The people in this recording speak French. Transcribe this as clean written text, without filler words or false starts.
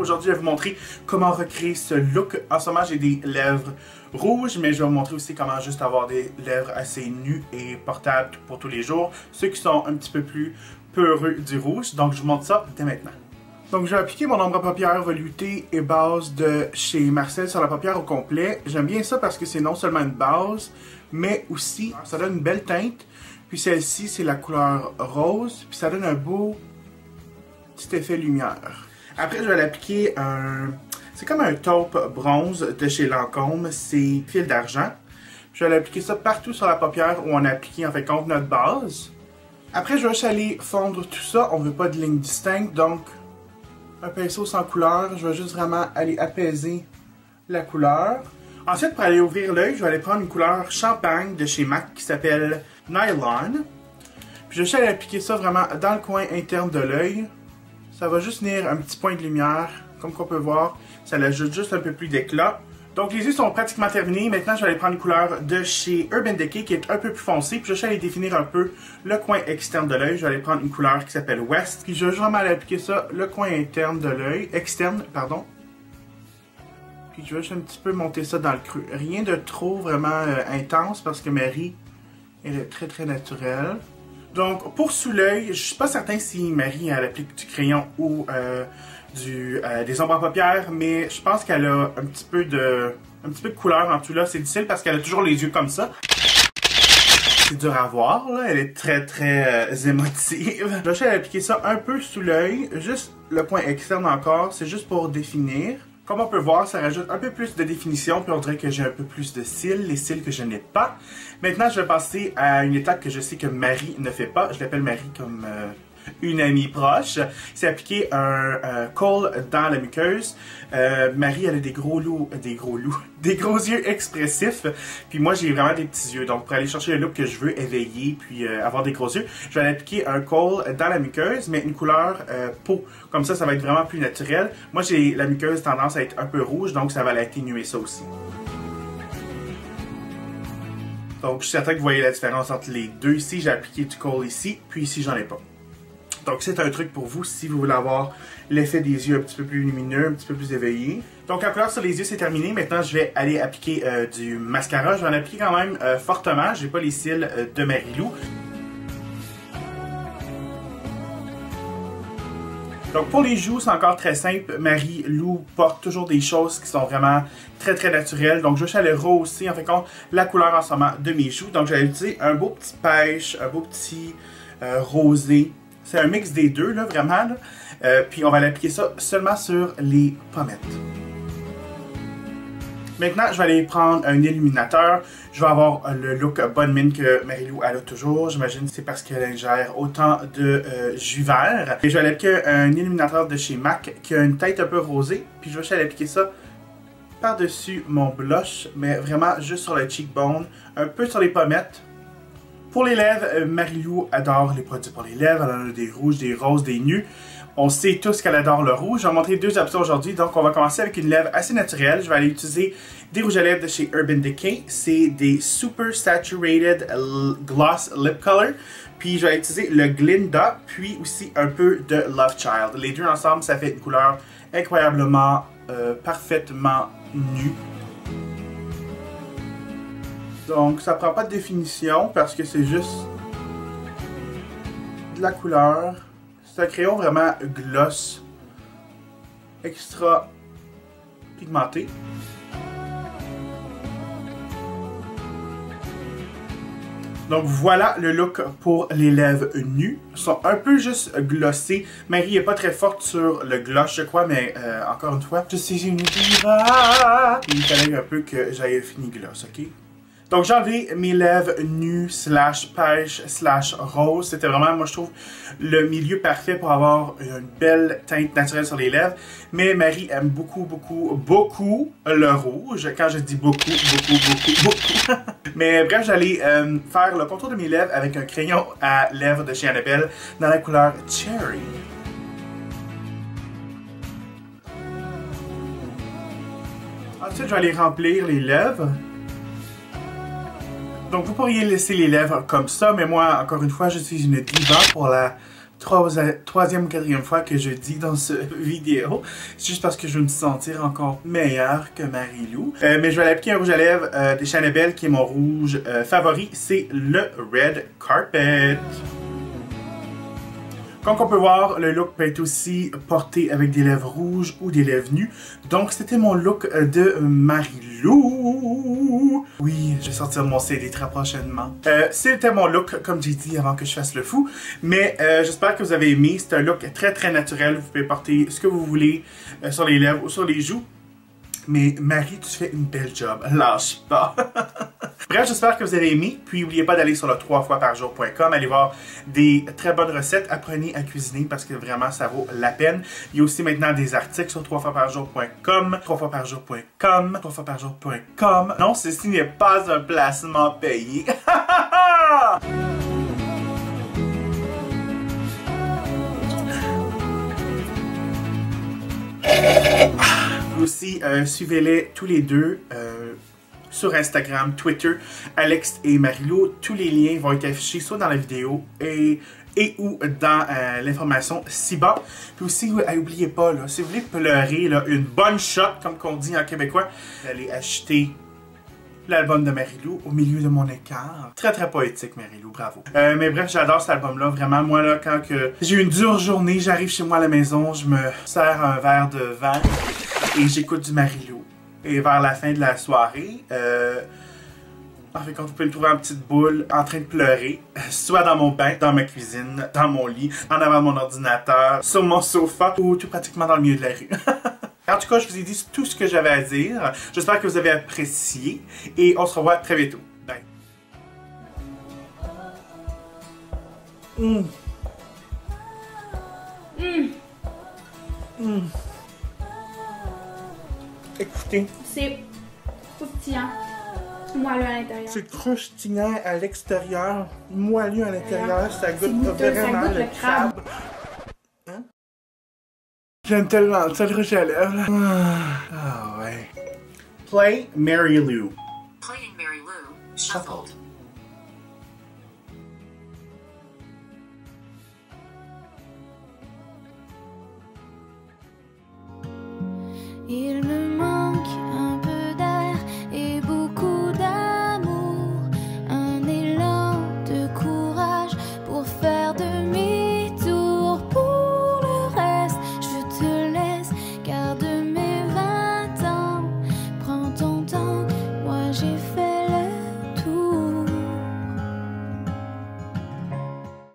Aujourd'hui, je vais vous montrer comment recréer ce look. En ce moment, j'ai des lèvres rouges, mais je vais vous montrer aussi comment juste avoir des lèvres assez nues et portables pour tous les jours. Ceux qui sont un petit peu plus peureux du rouge. Donc, je vous montre ça dès maintenant. Donc, je vais appliquer mon ombre à paupières velouté et base de chez Marcel sur la paupière au complet. J'aime bien ça parce que c'est non seulement une base, mais aussi, ça donne une belle teinte. Puis celle-ci, c'est la couleur rose. Puis ça donne un beau petit effet lumière. Après, je vais l'appliquer c'est comme un taupe bronze de chez Lancôme. C'est fil d'argent. Je vais l'appliquer ça partout sur la paupière où on a appliqué en fait contre notre base. Après, je vais juste aller fondre tout ça. On veut pas de ligne distincte, donc un pinceau sans couleur. Je vais juste vraiment aller apaiser la couleur. Ensuite, pour aller ouvrir l'œil, je vais aller prendre une couleur champagne de chez MAC qui s'appelle Nylon. Puis je vais juste aller appliquer ça vraiment dans le coin interne de l'œil. Ça va juste venir un petit point de lumière, comme qu'on peut voir. Ça l'ajoute juste un peu plus d'éclat. Donc les yeux sont pratiquement terminés. Maintenant, je vais aller prendre une couleur de chez Urban Decay qui est un peu plus foncée. Puis je vais juste aller définir un peu le coin externe de l'œil. Je vais aller prendre une couleur qui s'appelle West. Puis je vais juste vraiment aller appliquer ça, le coin interne de l'œil, externe, pardon. Puis je vais juste un petit peu monter ça dans le creux. Rien de trop vraiment intense parce que Marie, elle est très très naturelle. Donc pour sous l'œil, je suis pas certain si Marie elle applique du crayon ou des ombres à paupières, mais je pense qu'elle a un petit peu de couleur en tout là. C'est difficile parce qu'elle a toujours les yeux comme ça. C'est dur à voir là, elle est très très émotive. Je vais appliquer ça un peu sous l'œil, juste le point externe encore, c'est juste pour définir. Comme on peut voir, ça rajoute un peu plus de définition, puis on dirait que j'ai un peu plus de cils, les cils que je n'ai pas. Maintenant, je vais passer à une étape que je sais que Marie ne fait pas. Je l'appelle Marie comme une amie proche. C'est appliquer un kohl dans la muqueuse. Marie, elle a des gros yeux expressifs. Puis moi, j'ai vraiment des petits yeux. Donc, pour aller chercher le look que je veux éveiller, puis avoir des gros yeux, je vais aller appliquer un kohl dans la muqueuse, mais une couleur peau. Comme ça va être vraiment plus naturel. Moi, j'ai la muqueuse tendance à être un peu rouge, donc ça va atténuer ça aussi. Donc, je suis certain que vous voyez la différence entre les deux. Ici, j'ai appliqué du kohl ici, puis ici, j'en ai pas. Donc, c'est un truc pour vous si vous voulez avoir l'effet des yeux un petit peu plus lumineux, un petit peu plus éveillé. Donc, la couleur sur les yeux, c'est terminé. Maintenant, je vais aller appliquer du mascara. Je vais en appliquer quand même fortement. J'ai pas les cils de Marie-Lou. Donc, pour les joues, c'est encore très simple. Marie-Lou porte toujours des choses qui sont vraiment très très naturelles. Donc, je vais aller rehausser en fait compte la couleur en ce moment de mes joues. Donc, je vais utiliser un beau petit pêche, un beau petit rosé. C'est un mix des deux, là, vraiment. Là. Puis on va l'appliquer ça seulement sur les pommettes. Maintenant, je vais aller prendre un illuminateur. Je vais avoir le look bonne mine que Marie-Lou a toujours. J'imagine que c'est parce qu'elle ingère autant de jus vert. Et je vais aller appliquer un illuminateur de chez MAC qui a une teinte un peu rosée. Puis je vais aller appliquer ça par-dessus mon blush, mais vraiment juste sur le cheekbone, un peu sur les pommettes. Pour les lèvres, Marie-Lou adore les produits pour les lèvres. Elle en a des rouges, des roses, des nus. On sait tous qu'elle adore le rouge. Je vais vous montrer deux options aujourd'hui. Donc, on va commencer avec une lèvre assez naturelle. Je vais aller utiliser des rouges à lèvres de chez Urban Decay. C'est des Super Saturated Gloss Lip Color. Puis, je vais utiliser le Glinda, puis aussi un peu de Love Child. Les deux ensemble, ça fait une couleur incroyablement, parfaitement nue. Donc, ça prend pas de définition parce que c'est juste de la couleur. C'est un crayon vraiment gloss, extra pigmenté. Donc voilà le look pour les lèvres nues. Ils sont un peu juste glossés. Marie n'est pas très forte sur le gloss, je crois, mais encore une fois, je suis une diva. Il fallait un peu que j'aille fini gloss, ok? Donc j'ai enlevé mes lèvres nues / pêche / rose. C'était vraiment, moi je trouve, le milieu parfait pour avoir une belle teinte naturelle sur les lèvres. Mais Marie aime beaucoup le rouge. Quand je dis beaucoup. Mais bref, j'allais faire le contour de mes lèvres avec un crayon à lèvres de chez Annabelle dans la couleur Cherry. Ensuite, je vais aller remplir les lèvres. Donc vous pourriez laisser les lèvres comme ça, mais moi, encore une fois, je suis une diva pour la troisième ou quatrième fois que je dis dans ce vidéo. C'est juste parce que je veux me sentir encore meilleure que Marie-Lou. Mais je vais l'appliquer un rouge à lèvres de Chanel qui est mon rouge favori. C'est le Red Carpet. Comme on peut voir, le look peut être aussi porté avec des lèvres rouges ou des lèvres nues. Donc, c'était mon look de Marie-Lou. Oui, je vais sortir mon CD très prochainement. C'était mon look, comme j'ai dit avant que je fasse le fou. Mais j'espère que vous avez aimé. C'est un look très très naturel. Vous pouvez porter ce que vous voulez sur les lèvres ou sur les joues. Mais Marie, tu fais une belle job. Lâche pas. Bref, j'espère que vous avez aimé. Puis, n'oubliez pas d'aller sur le 3foisparjour.com. Allez voir des très bonnes recettes. Apprenez à cuisiner parce que vraiment, ça vaut la peine. Il y a aussi maintenant des articles sur 3foisparjour.com, 3foisparjour.com, 3foisparjour.com. Non, ceci n'est pas un placement payé. Aussi, suivez-les tous les deux sur Instagram, Twitter, Alex et Marie-Lou. Tous les liens vont être affichés soit dans la vidéo et ou dans l'information ci-bas. Puis aussi, n'oubliez pas, là, si vous voulez pleurer là, une bonne shot, comme qu'on dit en québécois, allez acheter l'album de Marie-Lou au milieu de mon écart. Très très poétique, Marie-Lou, bravo. Mais bref, j'adore cet album-là, vraiment. Moi, là, quand j'ai eu une dure journée, j'arrive chez moi à la maison, je me sers un verre de vin et j'écoute du Marie-Lou. Et vers la fin de la soirée, en fait, quand vous pouvez me trouver en petite boule, en train de pleurer, soit dans mon bain, dans ma cuisine, dans mon lit, en avant de mon ordinateur, sur mon sofa, ou tout pratiquement dans le milieu de la rue. En tout cas, je vous ai dit tout ce que j'avais à dire. J'espère que vous avez apprécié et on se revoit très bientôt. Bye. Écoutez. C'est croustillant. Moelleux à l'intérieur. C'est croustillant à l'extérieur, moelleux à l'intérieur. Ça goûte vraiment le crabe. Hein? J'aime tellement ça le rouge à lèvres. Ah ouais. Play Marie-Lou. Playing Marie-Lou, shuffled. Il